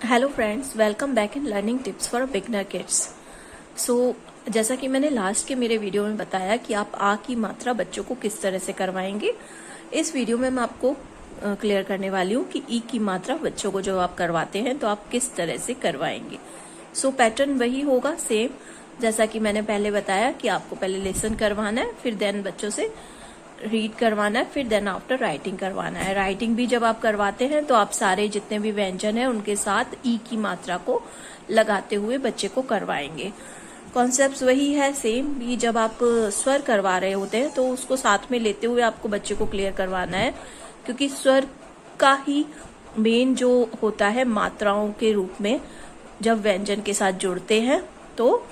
Hello friends, welcome back in learning tips for beginner kids. जैसा कि मैंने last के मेरे वीडियो में बताया कि आप आ की मात्रा बच्चों को किस तरह से करवाएंगे, इस वीडियो में मैं आपको क्लियर करने वाली हूँ कि ई की मात्रा बच्चों को जब आप करवाते हैं तो आप किस तरह से करवाएंगे। पैटर्न वही होगा सेम, जैसा कि मैंने पहले बताया कि आपको पहले लेसन करवाना है, फिर देन बच्चों से रीड करवाना है, फिर देन आफ्टर राइटिंग करवाना है। राइटिंग भी जब आप करवाते हैं तो आप सारे जितने भी व्यंजन हैं उनके साथ ई की मात्रा को लगाते हुए बच्चे को करवाएंगे। कॉन्सेप्ट वही है सेम, भी जब आप स्वर करवा रहे होते हैं तो उसको साथ में लेते हुए आपको बच्चे को क्लियर करवाना है, क्योंकि स्वर का ही मेन जो होता है मात्राओं के रूप में जब व्यंजन के साथ जुड़ते हैं तो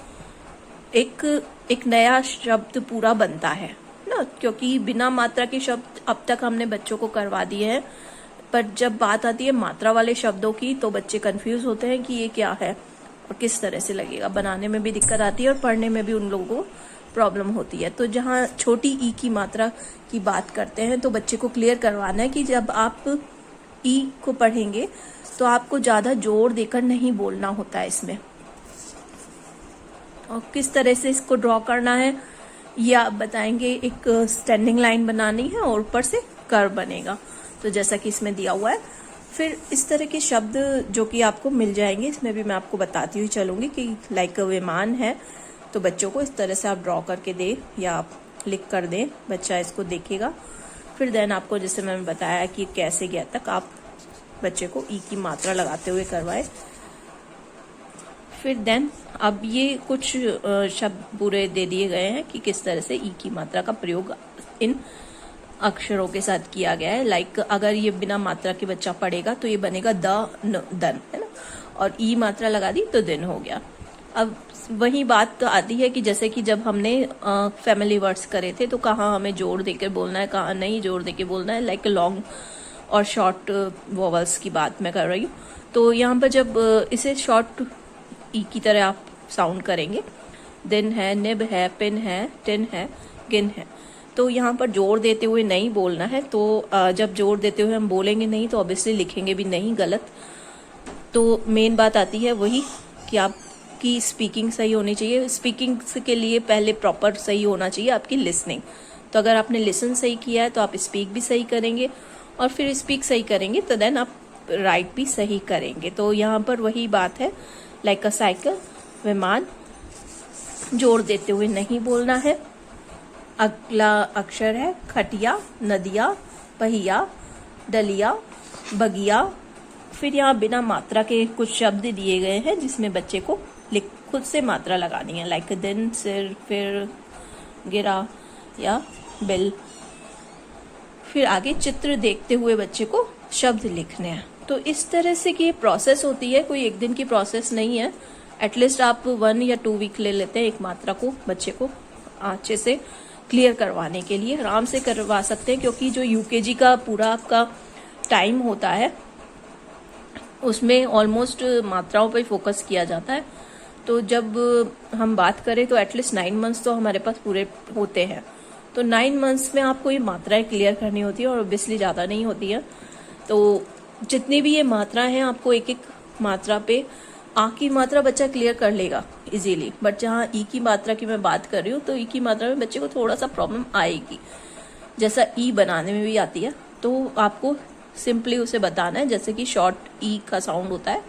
एक नया शब्द पूरा बनता है ना, क्योंकि बिना मात्रा के शब्द अब तक हमने बच्चों को करवा दिए हैं, पर जब बात आती है मात्रा वाले शब्दों की तो बच्चे कंफ्यूज होते हैं कि ये क्या है और किस तरह से लगेगा। बनाने में भी दिक्कत आती है और पढ़ने में भी उन लोगों को प्रॉब्लम होती है। तो जहाँ छोटी ई की मात्रा की बात करते हैं तो बच्चे को क्लियर करवाना है कि जब आप ई को पढ़ेंगे तो आपको ज्यादा जोर देकर नहीं बोलना होता है इसमें, और किस तरह से इसको ड्रॉ करना है ये आप बताएंगे। एक स्टैंडिंग लाइन बनानी है और ऊपर से कर्व बनेगा, तो जैसा कि इसमें दिया हुआ है। फिर इस तरह के शब्द जो कि आपको मिल जाएंगे, इसमें भी मैं आपको बताती हुई चलूंगी कि लाइक विमान है तो बच्चों को इस तरह से आप ड्रॉ करके दें या आप लिख कर दें, बच्चा इसको देखेगा। फिर देन आपको जैसे मैंने बताया कि कैसे गया तक आप बच्चे को ई की मात्रा लगाते हुए करवाए। फिर देन अब ये कुछ शब्द पूरे दे दिए गए हैं कि किस तरह से ई की मात्रा का प्रयोग इन अक्षरों के साथ किया गया है। लाइक अगर ये बिना मात्रा के बच्चा पढ़ेगा तो ये बनेगा दन, है ना, और ई मात्रा लगा दी तो दिन हो गया। अब वही बात तो आती है कि जैसे कि जब हमने फैमिली वर्ड्स करे थे तो कहाँ हमें जोड़ देकर बोलना है, कहाँ नहीं जोड़ देकर बोलना है। लाइक लॉन्ग और शॉर्ट वॉवल्स की बात मैं कर रही हूँ। तो यहाँ पर जब इसे शॉर्ट ई की तरह आप साउंड करेंगे, दिन है, निब है, पिन है, टिन है, गिन है, तो यहाँ पर जोर देते हुए नहीं बोलना है। तो जब जोर देते हुए हम बोलेंगे नहीं तो ऑब्वियसली लिखेंगे भी नहीं, गलत। तो मेन बात आती है वही कि आपकी स्पीकिंग सही होनी चाहिए। स्पीकिंग के लिए पहले प्रॉपर सही होना चाहिए आपकी लिसनिंग। तो अगर आपने लिसन सही किया है तो आप स्पीक भी सही करेंगे, और फिर स्पीक सही करेंगे तो देन आप राइट भी सही करेंगे। तो यहाँ पर वही बात है, लाइक अ साइकिल, विमान, जोर देते हुए नहीं बोलना है। अगला अक्षर है खटिया, नदिया, पहिया, डलिया, बगिया। फिर यहाँ बिना मात्रा के कुछ शब्द दिए गए हैं जिसमें बच्चे को खुद से मात्रा लगानी है, लाइक दिन, सिर, फिर, गिरा या बिल। फिर आगे चित्र देखते हुए बच्चे को शब्द लिखने हैं। तो इस तरह से कि ये प्रोसेस होती है, कोई एक दिन की प्रोसेस नहीं है। एटलीस्ट आप 1 या 2 वीक ले लेते हैं एक मात्रा को बच्चे को अच्छे से क्लियर करवाने के लिए। आराम से करवा सकते हैं, क्योंकि जो यूकेजी का पूरा आपका टाइम होता है उसमें ऑलमोस्ट मात्राओं पर फोकस किया जाता है। तो जब हम बात करें तो एटलीस्ट 9 मंथ्स तो हमारे पास पूरे होते हैं। तो 9 मंथ्स में आपको ये मात्राएं क्लियर करनी होती है, और ऑब्वियसली ज़्यादा नहीं होती है। तो जितनी भी ये मात्राएं हैं आपको एक एक मात्रा पे आ की मात्रा बच्चा क्लियर कर लेगा इजीली। बट जहाँ ई की मात्रा की मैं बात कर रही हूँ तो ई की मात्रा में बच्चे को थोड़ा सा प्रॉब्लम आएगी, जैसा ई बनाने में भी आती है। तो आपको सिंपली उसे बताना है, जैसे कि शॉर्ट ई का साउंड होता है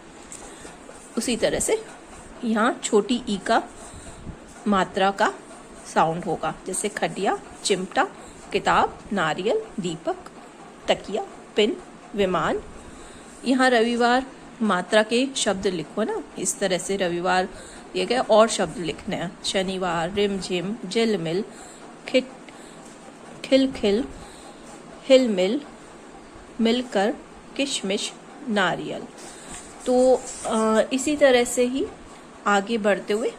उसी तरह से यहाँ छोटी ई का मात्रा का साउंड होगा, जैसे खटिया, चिमटा, किताब, नारियल, दीपक, तकिया, पिन, विमान। यहाँ रविवार मात्रा के शब्द लिखो ना, इस तरह से रविवार ये गए और शब्द लिखने हैं। शनिवार, रिम झिम, झिल मिल, खिट, खिल खिल, हिल मिल, मिलकर, किशमिश, नारियल। तो इसी तरह से ही आगे बढ़ते हुए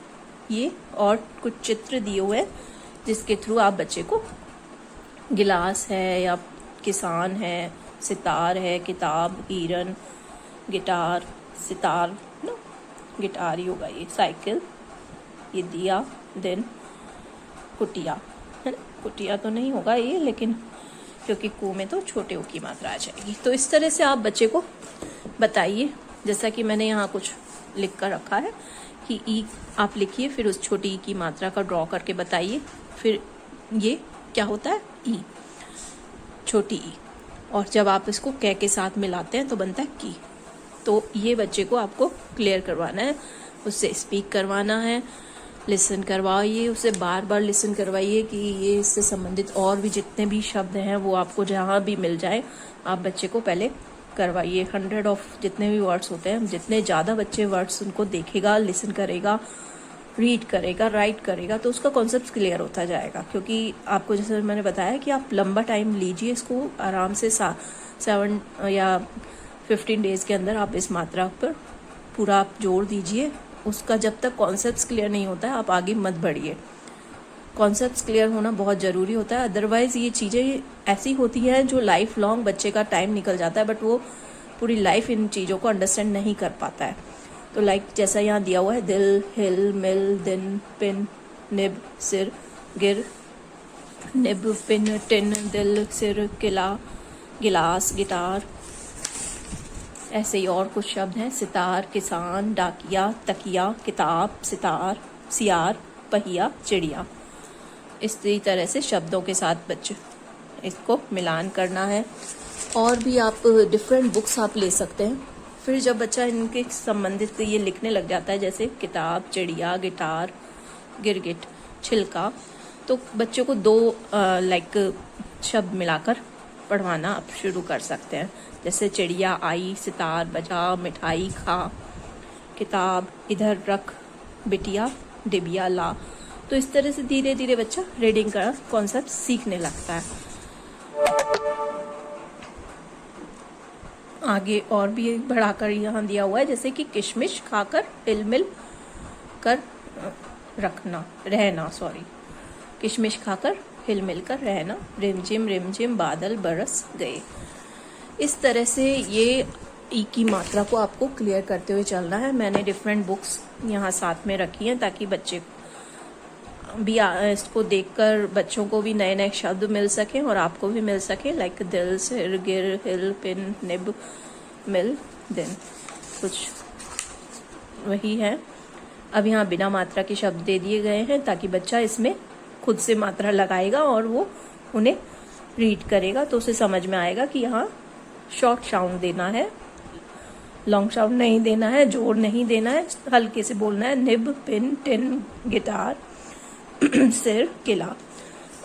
ये और कुछ चित्र दिए हुए हैं जिसके थ्रू आप बच्चे को गिलास है या किसान है, सितार है, किताब, हिरन, गिटार, सितार ना, गिटार ही होगा ये, साइकिल, ये दिया, दिन, कुटिया, है ना। कुटिया तो नहीं होगा ये, लेकिन क्योंकि कू में तो छोटे ओ की मात्रा आ जाएगी। तो इस तरह से आप बच्चे को बताइए जैसा कि मैंने यहाँ कुछ लिख कर रखा है कि ई आप लिखिए, फिर उस छोटी ई की मात्रा का ड्रॉ करके बताइए, फिर ये क्या होता है ई, छोटी ई, और जब आप इसको कै के साथ मिलाते हैं तो बनता है की। तो ये बच्चे को आपको क्लियर करवाना है, उससे स्पीक करवाना है, लिसन करवाइए, उसे बार बार लिसन करवाइए कि ये इससे संबंधित और भी जितने भी शब्द हैं वो आपको जहाँ भी मिल जाए आप बच्चे को पहले करवाइए। 100 ऑफ जितने भी वर्ड्स होते हैं, जितने ज़्यादा बच्चे वर्ड्स उनको देखेगा, लिसन करेगा, रीड करेगा, राइट करेगा, तो उसका कॉन्सेप्ट क्लियर होता जाएगा। क्योंकि आपको जैसे मैंने बताया कि आप लंबा टाइम लीजिए इसको, आराम से 7 या 15 डेज के अंदर आप इस मात्रा पर पूरा आप जोड़ दीजिए। उसका जब तक कॉन्सेप्ट्स क्लियर नहीं होता है आप आगे मत बढ़िए। कॉन्सेप्ट्स क्लियर होना बहुत ज़रूरी होता है, अदरवाइज़ ये चीज़ें ऐसी होती हैं जो लाइफ लॉन्ग बच्चे का टाइम निकल जाता है, बट वो पूरी लाइफ इन चीज़ों को अंडरस्टैंड नहीं कर पाता है। तो लाइक जैसा यहाँ दिया हुआ है, दिल, हिल, मिल, दिन, पिन, निब, सिर, गिर, निब, पिन, टिन, दिल, सिर, किला, गिलास, गिटार, ऐसे ही और कुछ शब्द हैं, सितार, किसान, डाकिया, तकिया, किताब, सितार, सियार, पहिया, चिड़िया। इसी तरह से शब्दों के साथ बच्चे इसको मिलान करना है। और भी आप डिफरेंट बुक्स आप ले सकते हैं। फिर जब बच्चा इनके संबंधित ये लिखने लग जाता है, जैसे किताब, चिड़िया, गिटार, गिरगिट, छिलका, तो बच्चों को 2 शब्द मिलाकर पढ़वाना आप शुरू कर सकते हैं। जैसे चिड़िया आई, सितार बजा, मिठाई खा, किताब इधर रख, बिटिया डिबिया ला। तो इस तरह से धीरे धीरे बच्चा रीडिंग का कॉन्सेप्ट सीखने लगता है। आगे और भी बढ़ाकर यहाँ दिया हुआ है, जैसे कि किशमिश खाकर हिलमिल कर रहना, किशमिश खाकर हिलमिल कर रहना, रिमझिम रिमझिम बादल बरस गए। इस तरह से ये ई की मात्रा को आपको क्लियर करते हुए चलना है। मैंने डिफरेंट बुक्स यहाँ साथ में रखी हैं ताकि बच्चे भी इसको देखकर बच्चों को भी नए नए शब्द मिल सकें और आपको भी मिल सके, लाइक दिल, सिर, गिर, हिल, पिन, निब, मिल, दिन, कुछ वही है। अब यहाँ बिना मात्रा के शब्द दे दिए गए हैं ताकि बच्चा इसमें खुद से मात्रा लगाएगा और वो उन्हें रीड करेगा, तो उसे समझ में आएगा कि यहाँ शॉर्ट साउंड देना है, लॉन्ग साउंड नहीं देना है, जोर नहीं देना है, हल्के से बोलना है। निब, पिन, टिन, गिटार, सिर, किला।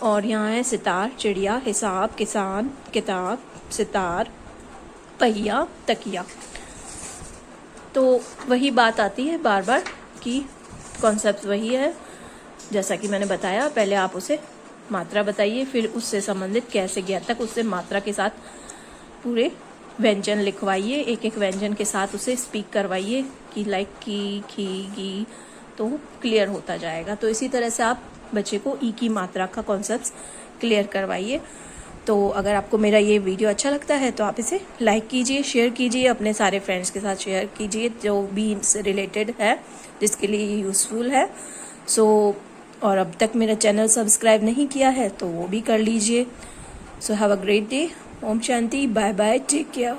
और यहाँ है सितार, चिड़िया, हिसाब, किसान, किताब, सितार, पहिया, तकिया। तो वही बात आती है बार बार कि कॉन्सेप्ट वही है। जैसा कि मैंने बताया, पहले आप उसे मात्रा बताइए, फिर उससे संबंधित कैसे गया तक उससे मात्रा के साथ पूरे व्यंजन लिखवाइए, एक एक व्यंजन के साथ उसे स्पीक करवाइए कि लाइक की, खी, गी, तो क्लियर होता जाएगा। तो इसी तरह से आप बच्चे को ई की मात्रा का कॉन्सेप्ट क्लियर करवाइए। तो अगर आपको मेरा ये वीडियो अच्छा लगता है तो आप इसे लाइक कीजिए, शेयर कीजिए, अपने सारे फ्रेंड्स के साथ शेयर कीजिए जो भी इनसे रिलेटेड है, जिसके लिए यूज़फुल है। और अब तक मेरा चैनल सब्सक्राइब नहीं किया है तो वो भी कर लीजिए। So have a great day. ओम शांति। Bye bye. Take care.